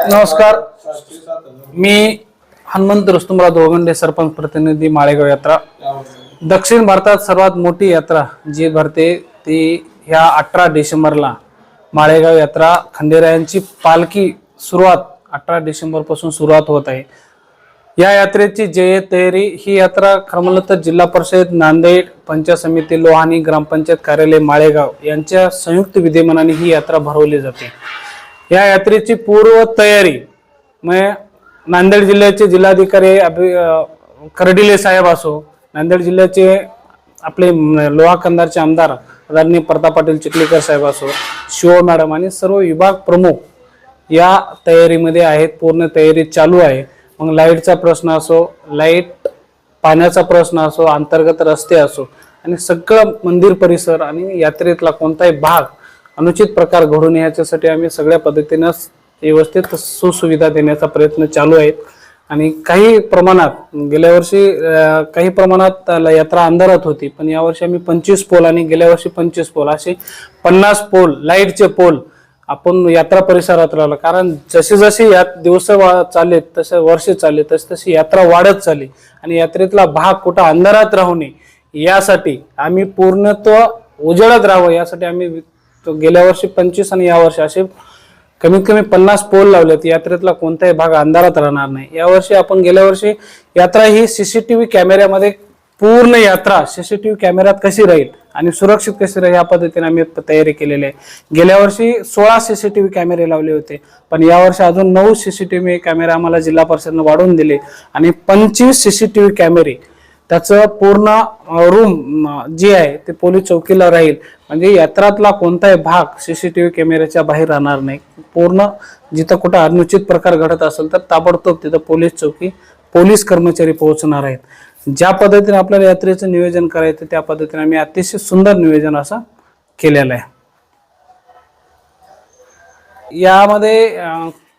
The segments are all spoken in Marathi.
नमस्कार, मी हनुमंत रुस्तुमराव दोळगंडे, सरपंच प्रतिनिधी, माळेगाव यात्रा। दक्षिण भारतात सर्वात मोठी यात्रा जी भरते ती ह्या 18 डिसेंबरला माळेगाव यात्रा खंडेरायांची पालखी सुरुवात 18 डिसेंबर पासून सुरुवात होत आहे। या यात्रेची जय तयारी ही यात्रा खरमलत जिल्हा परिषद नांदेड, पंचायत समिती लोहानी, ग्रामपंचायत कार्यालय माळेगाव यांच्या संयुक्त विद्यमानाने ही यात्रा भरवली जाते। या यात्रेची पूर्व तयारी नांदेड जिल्ह्याचे जिल्हाधिकारी कर्डिले साहेब असो, नांदेड जिल्ह्याचे आपले लोहा कंधारचे आमदार आदरणीय प्रताप पाटील चिखलीकर साहेब असो, शिव मॅडम आणि सर्व विभाग प्रमुख या तयारीमध्ये आहेत। पूर्ण तयारी चालू आहे। मग लाईटचा प्रश्न असो, लाईट पाण्याचा प्रश्न असो, अंतर्गत रस्ते असो आणि सगळं मंदिर परिसर आणि यात्रेतला कोणताही भाग अनुचित प्रकार घडू नये याच्यासाठी आम्ही सगळ्या पद्धतीने व्यवस्थित सुसुविधा देण्याचा प्रयत्न चालू आहे। आणि काही प्रमाणात गेल्या वर्षी काही प्रमाणात यात्रा अंधारात होती, पण यावर्षी आम्ही 25 पोल आणि गेल्या वर्षी 25 पोल असे 50 पोल लाईटचे पोल आपण यात्रा परिसरात लावला। कारण जसे जसे या दिवस चालले तसे वर्ष चालले तशी यात्रा वाढत चालली आणि यात्रेतला भाग कुठं अंधारात राहू नये यासाठी आम्ही पूर्णत्व उजळत राहावं यासाठी आम्ही गेल्या वर्षी 25 आणि या वर्षी असे कमीत कमी 50 पोल लावलेत। यात्रेतला कोणताही भाग अंधारात राहणार नाही। यावर्षी आपण गेल्या वर्षी यात्रा ही सीसीटीव्ही कॅमेऱ्यामध्ये पूर्ण यात्रा सीसीटीव्ही कॅमेऱ्यात कशी राहील आणि सुरक्षित कशी राहील या पद्धतीने आम्ही तयारी केलेली आहे। गेल्या वर्षी 16 सीसीटीव्ही कॅमेरे लावले होते, पण यावर्षी अजून 9 सीसीटीव्ही कॅमेरे आम्हाला जिल्हा परिषदेने वाढवून दिले आणि 25 सीसीटीव्ही कॅमेरे त्याचं पूर्ण रूम जे आहे ते पोलीस चौकीला राहील। म्हणजे यात्रातला कोणताही भाग सीसीटीव्ही कॅमेऱ्याच्या बाहेर राहणार नाही। पूर्ण जिथं कुठं अनुचित प्रकार घडत असेल तर ताबडतोब तिथं पोलीस चौकी पोलीस कर्मचारी पोहोचणार आहेत। ज्या पद्धतीने आपल्याला यात्रेचं नियोजन करायचं त्या पद्धतीने आम्ही अतिशय सुंदर नियोजन असं केलेलं आहे। यामध्ये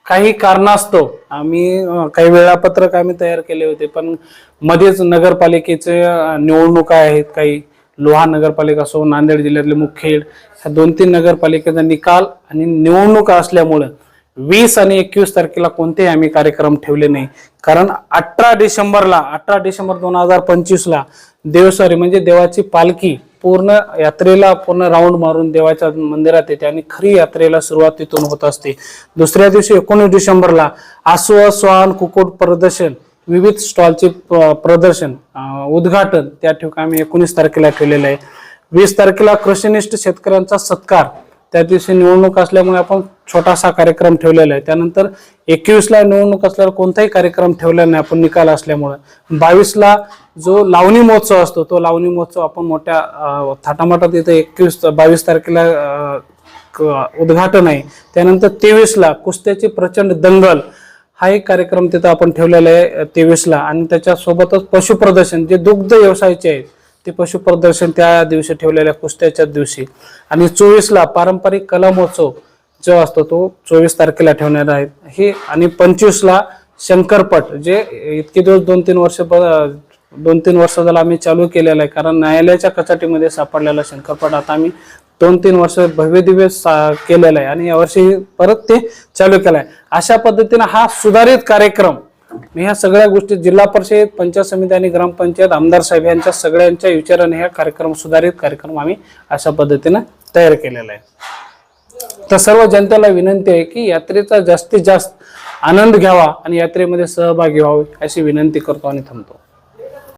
काही कारणास्तव आम्ही काही वेळापत्रक आम्ही तयार केले होते, पण मध्येच नगरपालिकेचे निवडणुका आहेत, काही लोहा नगरपालिका असो, नांदेड जिल्ह्यातले मुखेड ह्या 2-3 नगरपालिकेचा निकाल आणि निवडणुका असल्यामुळे 20 आणि 21 तारखेला कोणतेही आम्ही कार्यक्रम ठेवले नाही। कारण 18 डिसेंबर 2025 ला देवस्वारी म्हणजे देवाची पालखी पूर्ण यात्रेला पूर्ण राऊंड मारून देवाच्या मंदिरात येते आणि खरी यात्रेला सुरुवात तिथून होत असते। दुसऱ्या दिवशी 19 डिसेंबरला आसव स्वान कुक्कुट प्रदर्शन विविध स्टॉलचे प्रदर्शन उद्घाटन त्या ठिकाणी आम्ही 19 तारखेला ठेवलेलं आहे। 20 तारखेला कृषीनिष्ठ शेतकऱ्यांचा सत्कार त्या दिवशी निवडणूक असल्यामुळे आपण छोटासा कार्यक्रम ठेवलेला आहे। त्यानंतर 21 ला निवडणूक असल्यावर कोणताही कार्यक्रम ठेवला नाही आपण निकाल असल्यामुळे। 22 ला जो लावणी महोत्सव असतो तो लावणी महोत्सव आपण मोठ्या थाटामाटात इथे 22 तारखेला उद्घाटन आहे। त्यानंतर 23 ला कुस्त्याची प्रचंड दंगल हा एक कार्यक्रम तिथं आपण ठेवलेला आहे 23 ला। आणि त्याच्या सोबतच पशु प्रदर्शन जे दुग्ध व्यवसायाचे आहेत ते पशु प्रदर्शन त्या दिवशी ठेवलेल्या कुस्त्याच्या दिवशी। आणि 24 ला पारंपरिक कला महोत्सव जो असतो तो 24 तारखेला ठेवणार आहे हे। आणि 25 ला शंकरपट जे इतके दिवस 2-3 वर्ष झाला आम्ही चालू केलेला आहे, कारण न्यायालयाच्या कचाटीमध्ये सापडलेला शंकरपट आता आम्ही 2-3 वर्ष भव्य दिव्य केलेला आहे आणि यावर्षी परत ते चालू केलाय। अशा पद्धतीने हा सुधारित कार्यक्रम ह्या सगळ्या गोष्टी जिल्हा परिषद, पंचायत समिती आणि ग्रामपंचायत आमदार साहेब यांच्या सगळ्यांच्या विचाराने हा कार्यक्रम सुधारित कार्यक्रम आम्ही अशा पद्धतीने तयार केलेला आहे। तर सर्व जनतेला विनंती आहे की यात्रेचा जास्तीत जास्त आनंद घ्यावा आणि यात्रेमध्ये सहभागी व्हावे अशी विनंती करतो आणि थांबतो।